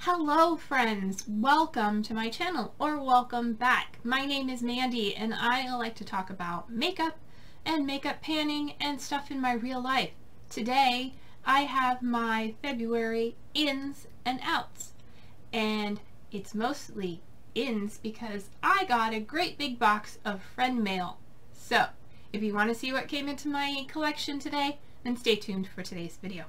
Hello friends, welcome to my channel or welcome back. My name is Mandy and I like to talk about makeup and makeup panning and stuff in my real life. Today I have my February ins and outs, and it's mostly ins because I got a great big box of friend mail. So if you want to see what came into my collection today, then stay tuned for today's video.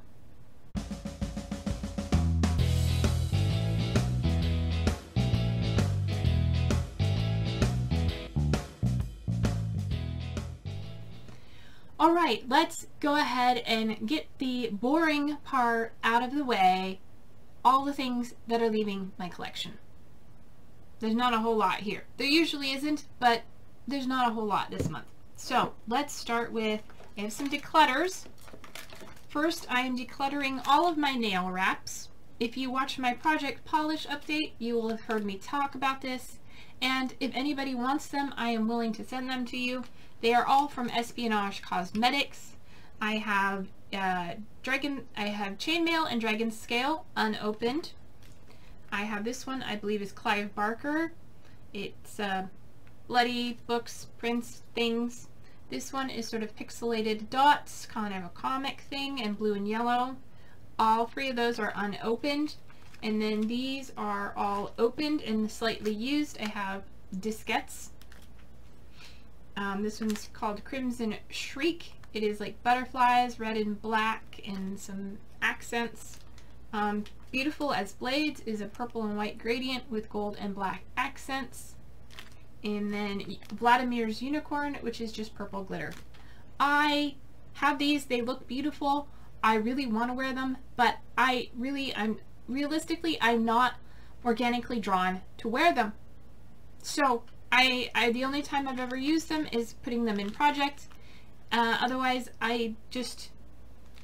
Alright, let's go ahead and get the boring part out of the way, all the things that are leaving my collection. There's not a whole lot here. There usually isn't, but there's not a whole lot this month. So let's start with, I have some declutters. First, I am decluttering all of my nail wraps. If you watch my Project Polish update, you will have heard me talk about this. And if anybody wants them, I am willing to send them to you. They are all from Espionage Cosmetics. I have Chainmail and Dragon Scale unopened. I have this one, I believe is Clive Barker. It's bloody books, prints, things. This one is sort of pixelated dots, kind of a comic thing, and blue and yellow. All three of those are unopened. And then these are all opened and slightly used. I have diskettes. This one's called Crimson Shriek. It is like butterflies, red and black, and some accents. Beautiful as Blades is a purple and white gradient with gold and black accents. And then Vladimir's Unicorn, which is just purple glitter. I have these. They look beautiful. I really want to wear them, but realistically, I'm not organically drawn to wear them. So the only time I've ever used them is putting them in projects. Otherwise, I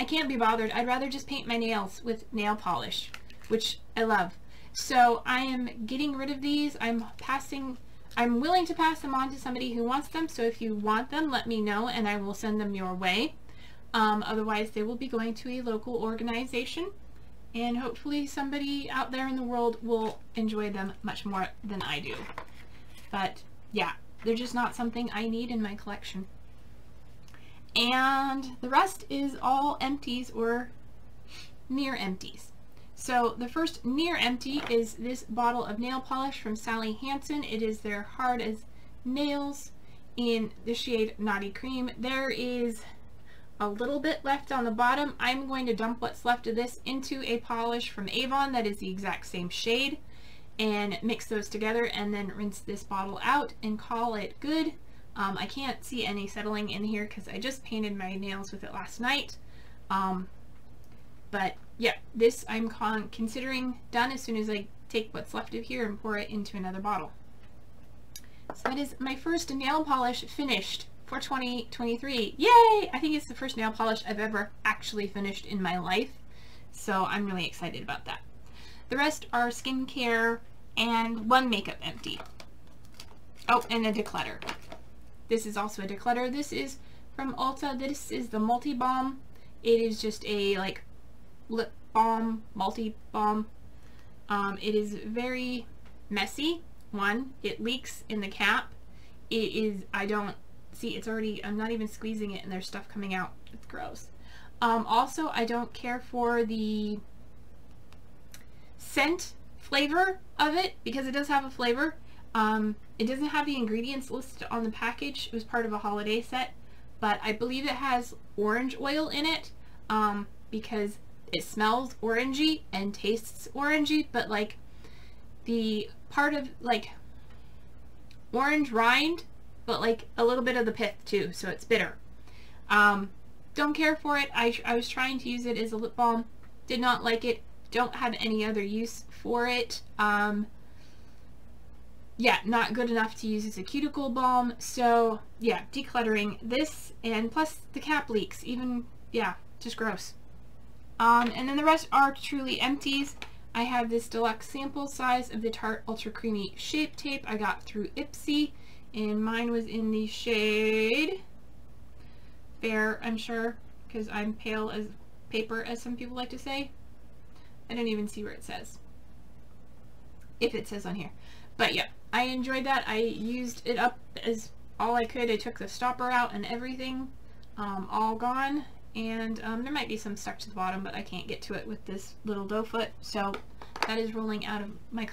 can't be bothered. I'd rather just paint my nails with nail polish, which I love. So I am getting rid of these. I'm willing to pass them on to somebody who wants them. So if you want them, let me know and I will send them your way. Otherwise, they will be going to a local organization. And hopefully somebody out there in the world will enjoy them much more than I do. But yeah, they're just not something I need in my collection. And the rest is all empties or near empties. So the first near empty is this bottle of nail polish from Sally Hansen. It is their Hard as Nails in the shade Naughty Cream. There is a little bit left on the bottom. I'm going to dump what's left of this into a polish from Avon that is the exact same shade and mix those together and then rinse this bottle out and call it good. I can't see any settling in here because I just painted my nails with it last night. But yeah, this I'm considering done as soon as I take what's left of here and pour it into another bottle. So that is my first nail polish finished for 2023. Yay! I think it's the first nail polish I've ever actually finished in my life, so I'm really excited about that. The rest are skincare and one makeup empty. Oh, and a declutter. This is also a declutter. This is from Ulta. This is the Multi Balm. It is just a like lip balm, multi balm. It is very messy. One, it leaks in the cap. It is, I don't see, it's already, I'm not even squeezing it and there's stuff coming out. It's gross. Also, I don't care for the scent flavor of it because it does have a flavor. It doesn't have the ingredients listed on the package. It was part of a holiday set, but I believe it has orange oil in it because it smells orangey and tastes orangey, but like the part of like orange rind, but like a little bit of the pith too, so it's bitter. Don't care for it. I was trying to use it as a lip balm, did not like it, don't have any other use for it. Yeah, not good enough to use as a cuticle balm, so yeah, decluttering this, and plus the cap leaks, even, yeah, just gross. And then the rest are truly empties. I have this deluxe sample size of the Tarte Ultra Creamy Shape Tape I got through Ipsy, and mine was in the shade Fair, I'm sure, because I'm pale as paper, as some people like to say. I don't even see where it says. if it says on here. But yeah, I enjoyed that. I used it up as all I could. I took the stopper out and everything, all gone. And there might be some stuck to the bottom, but I can't get to it with this little dough foot. So that is rolling out of my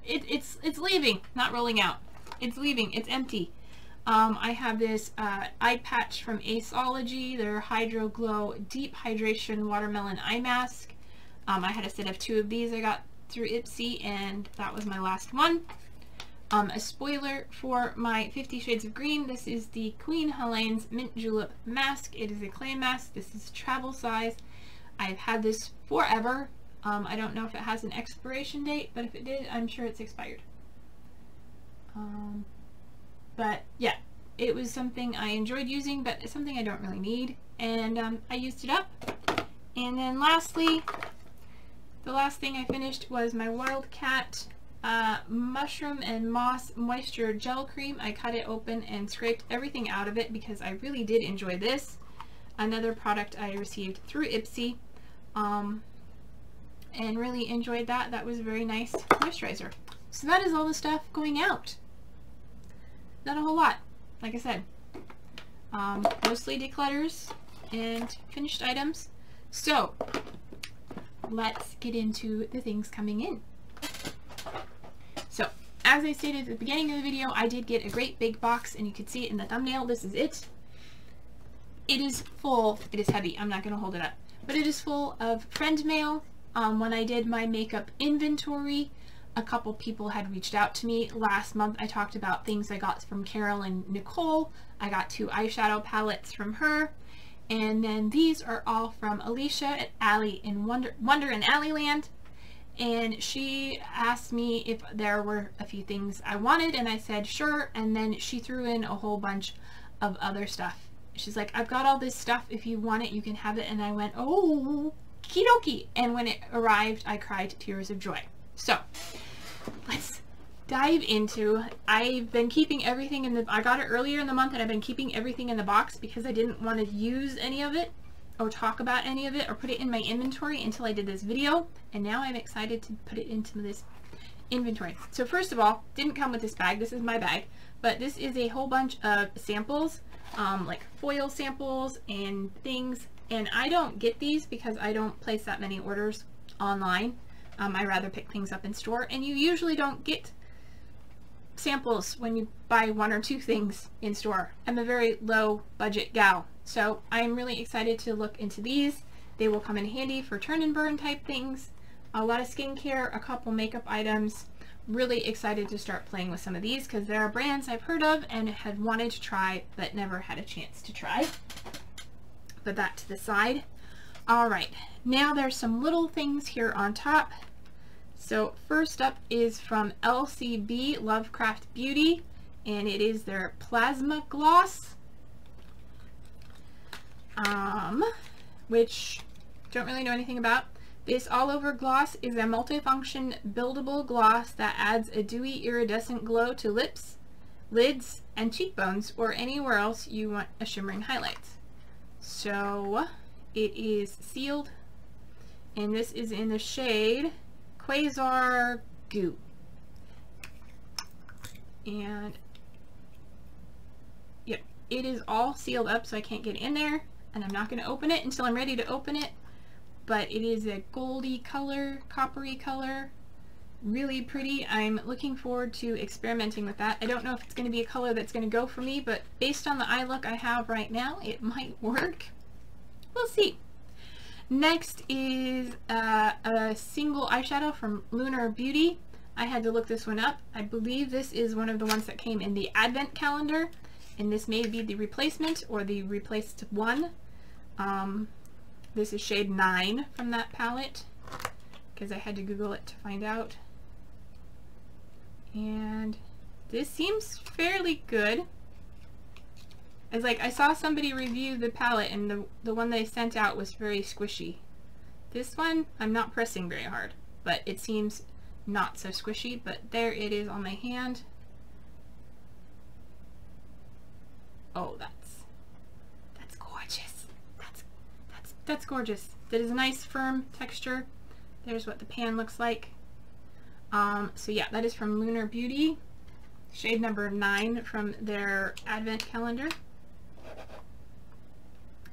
it's leaving, not rolling out. It's leaving. It's empty. I have this eye patch from Aceology, their Hydro Glow Deep Hydration Watermelon Eye Mask. I had a set of 2 of these I got through Ipsy, and that was my last one. A spoiler for my 50 Shades of Green. This is the Queen Helene's Mint Julep Mask. It is a clay mask. This is travel size. I've had this forever. I don't know if it has an expiration date, but if it did, I'm sure it's expired. But yeah, it was something I enjoyed using, but it's something I don't really need. And I used it up. And then lastly, the last thing I finished was my Wildcat Mushroom and Moss Moisture Gel Cream. I cut it open and scraped everything out of it because I really did enjoy this. Another product I received through Ipsy. And really enjoyed that. That was a very nice moisturizer. So that is all the stuff going out. Not a whole lot, like I said. Mostly declutters and finished items. So let's get into the things coming in. So as I stated at the beginning of the video, I did get a great big box, and you can see it in the thumbnail. This is it. It is full. It is heavy. I'm not going to hold it up, but it is full of friend mail. When I did my makeup inventory, a couple people had reached out to me. Last month I talked about things I got from Carol and Nicole. I got 2 eyeshadow palettes from her. And then these are all from Alicia at Alley in Wonder in Alleyland. And she asked me if there were a few things I wanted, and I said sure. And then she threw in a whole bunch of other stuff. She's like, I've got all this stuff. If you want it, you can have it. And I went, oh, okie dokie. And when it arrived, I cried tears of joy. So let's dive into, I've been keeping everything in the, I got it earlier in the month, and I've been keeping everything in the box because I didn't want to use any of it or talk about any of it or put it in my inventory until I did this video. And now I'm excited to put it into this inventory. So first of all, didn't come with this bag. This is my bag, but this is a whole bunch of samples, like foil samples and things. And I don't get these because I don't place that many orders online. I rather pick things up in store, and you usually don't get samples when you buy 1 or 2 things in store. I'm a very low budget gal, so I'm really excited to look into these. They will come in handy for turn and burn type things, a lot of skincare, a couple makeup items. Really excited to start playing with some of these because there are brands I've heard of and had wanted to try but never had a chance to try. Put that to the side. Alright, now there's some little things here on top. So first up is from LCB Lovecraft Beauty, and it is their Plasma Gloss, which don't really know anything about. This all over gloss is a multifunction buildable gloss that adds a dewy iridescent glow to lips, lids, and cheekbones, or anywhere else you want a shimmering highlight. So it is sealed, and this is in the shade Quasar Goo. And yep, it is all sealed up, so I can't get in there, and I'm not going to open it until I'm ready to open it. But it is a goldy color, coppery color, really pretty. I'm looking forward to experimenting with that. I don't know if it's going to be a color that's going to go for me, but based on the eye look I have right now, it might work. We'll see. Next is a single eyeshadow from Lunar Beauty. I had to look this one up. I believe this is one of the ones that came in the advent calendar, and this may be the replacement or the replaced one. This is shade 9 from that palette because I had to Google it to find out. And this seems fairly good. It's like I saw somebody review the palette, and the one they sent out was very squishy. This one I'm not pressing very hard, but it seems not so squishy. But there it is on my hand. Oh, that's gorgeous. That's gorgeous. That is a nice firm texture. There's what the pan looks like. So yeah, that is from Lunar Beauty, shade number 9 from their advent calendar.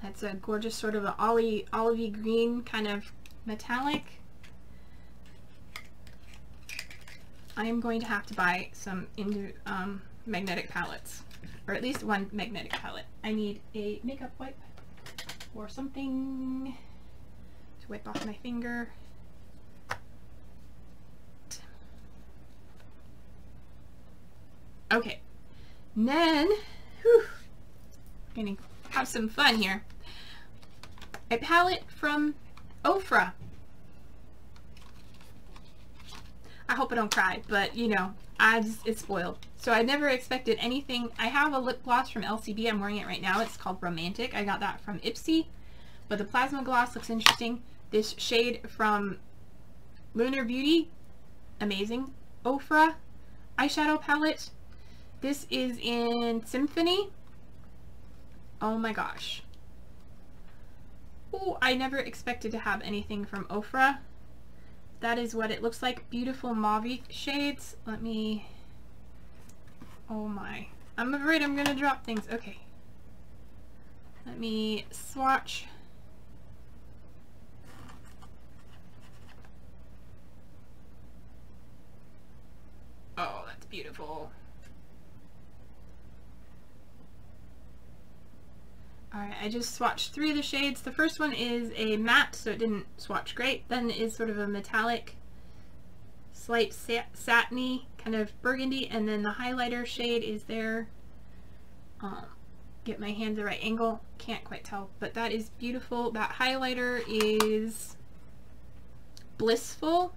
That's a gorgeous sort of an olivey green kind of metallic. I am going to have to buy some magnetic palettes, or at least one magnetic palette. I need a makeup wipe or something to wipe off my finger. Okay, and then, whew, I'm gonna have some fun here. A palette from Ofra. I hope I don't cry, but you know, it's spoiled. So I never expected anything. I have a lip gloss from LCB. I'm wearing it right now. It's called Romantic. I got that from Ipsy, but the plasma gloss looks interesting. This shade from Lunar Beauty, amazing. Ofra eyeshadow palette. This is in Symphony. Oh my gosh. Oh, I never expected to have anything from Ofra. That is what it looks like. Beautiful mauve shades. Let me... Oh my. I'm afraid I'm gonna drop things. Okay. Let me swatch. Oh, that's beautiful. Alright, I just swatched 3 of the shades. The first one is a matte, so it didn't swatch great. Then is sort of a metallic, slight satiny, kind of burgundy, and then the highlighter shade is there. Get my hand the right angle. Can't quite tell, but that is beautiful. That highlighter is Blissful.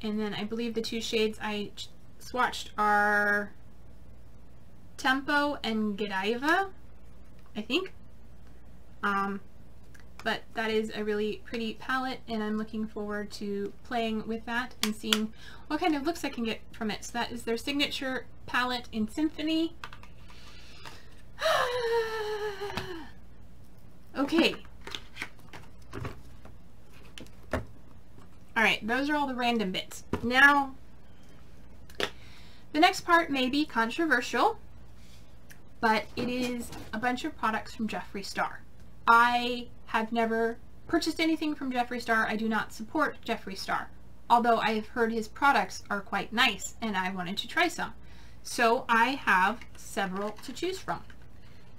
And then I believe the 2 shades I swatched are Tempo and Godiva, I think. But that is a really pretty palette, and I'm looking forward to playing with that and seeing what kind of looks I can get from it. So that is their signature palette in Symphony. Okay. Alright, those are all the random bits. Now, the next part may be controversial, but it is a bunch of products from Jeffree Star. I have never purchased anything from Jeffree Star. I do not support Jeffree Star, although I have heard his products are quite nice and I wanted to try some. So I have several to choose from,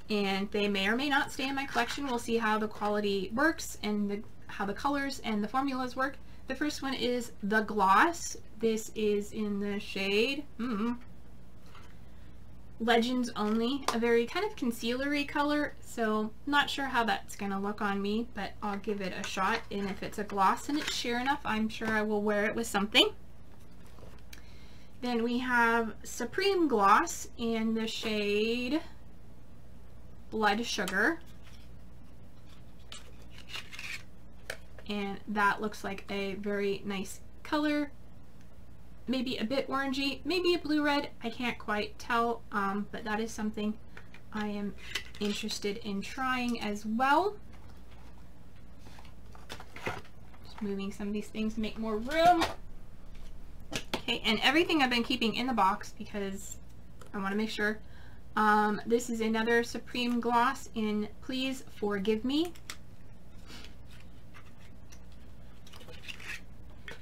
and they may or may not stay in my collection. We'll see how the quality works and how the colors and the formulas work. The first one is the Gloss. This is in the shade Legends Only, a very kind of concealer-y color, so not sure how that's gonna look on me, but I'll give it a shot. And if it's a gloss and it's sheer enough, I'm sure I will wear it with something. Then we have Supreme Gloss in the shade Blood Sugar, and that looks like a very nice color. Maybe a bit orangey, maybe a blue-red, I can't quite tell, but that is something I am interested in trying as well. Just moving some of these things to make more room. Okay, and everything I've been keeping in the box because I want to make sure. This is another Supreme Gloss in Please Forgive Me.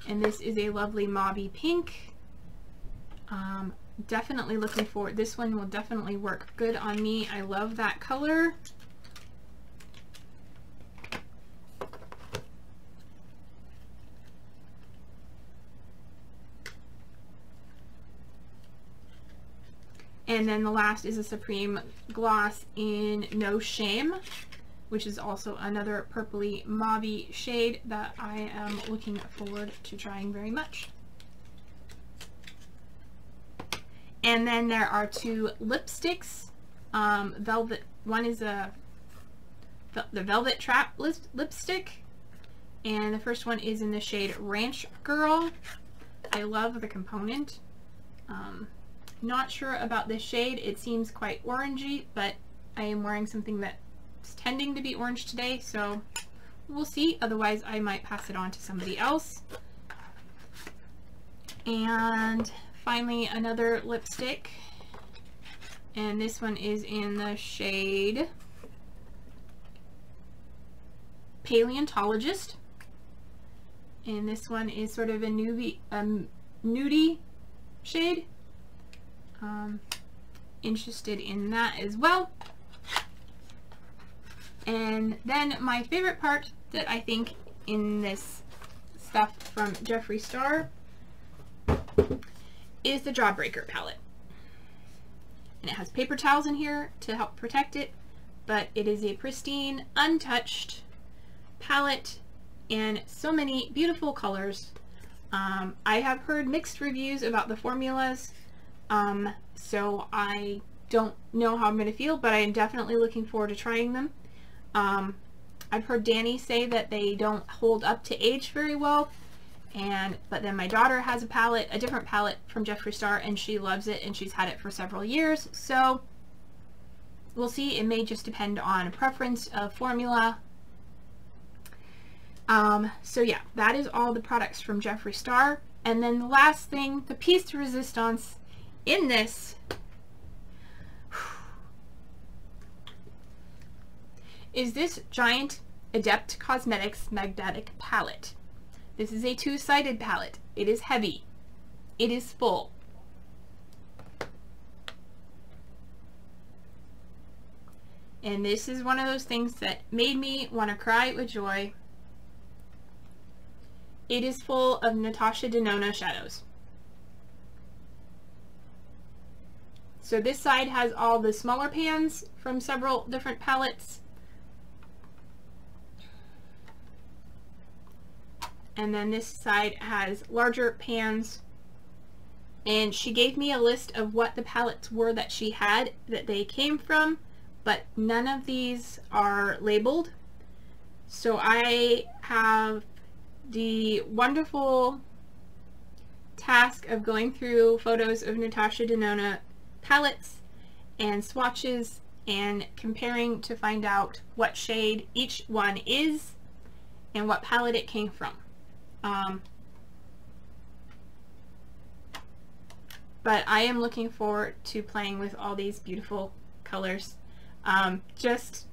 And this is a lovely mauve pink. Definitely looking forward. This one will definitely work good on me. I love that color. And then the last is a Supreme Gloss in No Shame, which is also another purpley mauve shade that I am looking forward to trying very much. And then there are 2 lipsticks. Velvet. One is the Velvet Trap lipstick, and the first one is in the shade Ranch Girl. I love the component. Not sure about this shade. It seems quite orangey, but I am wearing something that's tending to be orange today, so we'll see. Otherwise, I might pass it on to somebody else. And finally another lipstick, and this one is in the shade Paleontologist, and this one is sort of a nudie shade. Interested in that as well. And then my favorite part that I think in this stuff from Jeffree Star is the Jawbreaker palette. And it has paper towels in here to help protect it, but it is a pristine, untouched palette and so many beautiful colors. I have heard mixed reviews about the formulas, so I don't know how I'm going to feel, but I am definitely looking forward to trying them. I've heard Danny say that they don't hold up to age very well, but then my daughter has a different palette from Jeffree Star, and she loves it, and she's had it for several years, so we'll see. It may just depend on preference of formula. So yeah, that is all the products from Jeffree Star. And then the last thing, the piece de resistance in this is this giant Adept Cosmetics magnetic palette. This is a two-sided palette. It is heavy. It is full. And this is one of those things that made me want to cry with joy. It is full of Natasha Denona shadows. So this side has all the smaller pans from several different palettes. And then this side has larger pans. And she gave me a list of what the palettes were that she had that they came from, but none of these are labeled. So I have the wonderful task of going through photos of Natasha Denona palettes and swatches and comparing to find out what shade each one is and what palette it came from. But I am looking forward to playing with all these beautiful colors. Just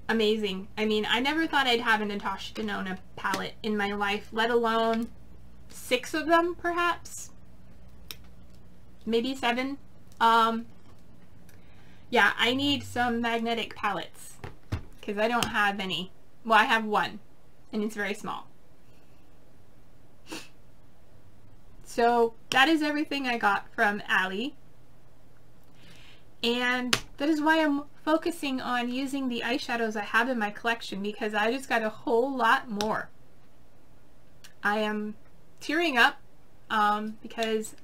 amazing. I mean, I never thought I'd have a Natasha Denona palette in my life, let alone 6 of them, perhaps. Maybe 7. Yeah, I need some magnetic palettes because I don't have any. Well, I have one, and it's very small. So that is everything I got from Allie. And that is why I'm focusing on using the eyeshadows I have in my collection, because I just got a whole lot more. I am tearing up because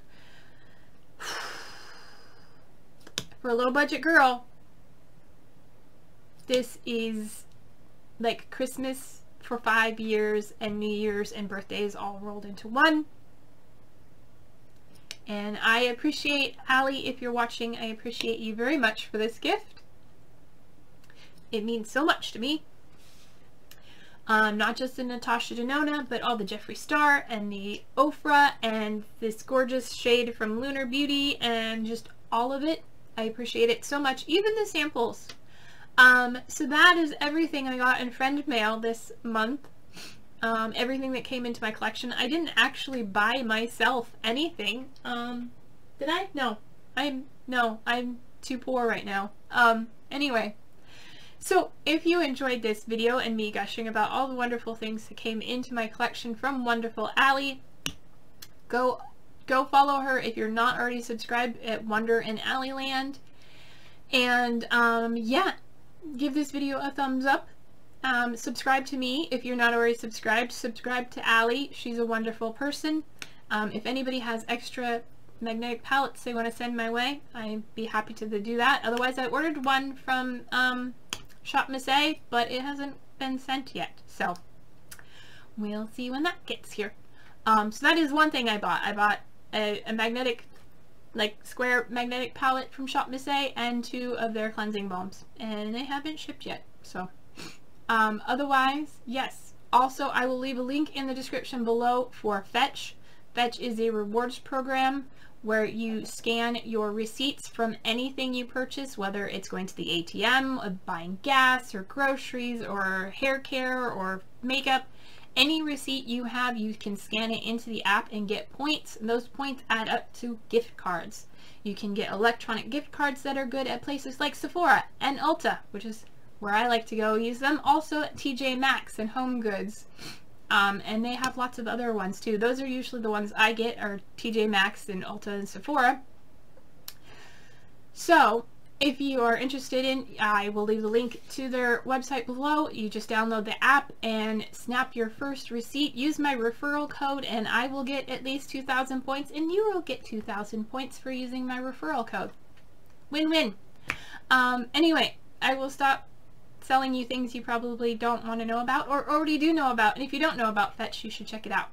for a little budget girl, this is like Christmas for 5 years and New Year's and birthdays all rolled into one. And I appreciate, Allie, if you're watching, I appreciate you very much for this gift. It means so much to me. Not just the Natasha Denona, but all the Jeffree Star and the Ofra and this gorgeous shade from Lunar Beauty and just all of it. I appreciate it so much. Even the samples. So that is everything I got in friend mail this month. Everything that came into my collection. I didn't actually buy myself anything. Did I? No. I'm too poor right now. Anyway. So if you enjoyed this video and me gushing about all the wonderful things that came into my collection from wonderful Allie, go follow her if you're not already subscribed at Wonder in Allieland. And yeah, give this video a thumbs up. Subscribe to me if you're not already subscribed. Subscribe to Allie. She's a wonderful person. If anybody has extra magnetic palettes they want to send my way, I'd be happy to do that. Otherwise, I ordered one from Shop Miss A, but it hasn't been sent yet. So we'll see when that gets here. So that is one thing I bought. I bought a magnetic, like square magnetic palette from Shop Miss A and 2 of their cleansing balms, and they haven't shipped yet. So otherwise, yes, Also, I will leave a link in the description below for Fetch. Fetch is a rewards program where you scan your receipts from anything you purchase, whether it's going to the ATM, buying gas or groceries or hair care or makeup. Any receipt you have, you can scan it into the app and get points. And those points add up to gift cards. You can get electronic gift cards that are good at places like Sephora and Ulta, which is where I like to go use them. Also at TJ Maxx and Home Goods. And they have lots of other ones too. Those are usually the ones I get, are TJ Maxx and Ulta and Sephora. So if you are interested in, I will leave the link to their website below. You just download the app and snap your first receipt. Use my referral code and I will get at least 2,000 points and you will get 2,000 points for using my referral code. Win-win. Anyway, I will stop selling you things you probably don't want to know about or already do know about. And if you don't know about Fetch, you should check it out.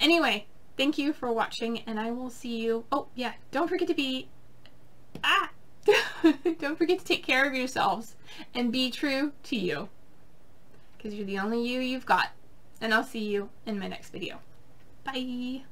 Anyway, thank you for watching and I will see you. Oh yeah, don't forget to be... Don't forget to take care of yourselves and be true to you, because you're the only you've got. And I'll see you in my next video. Bye.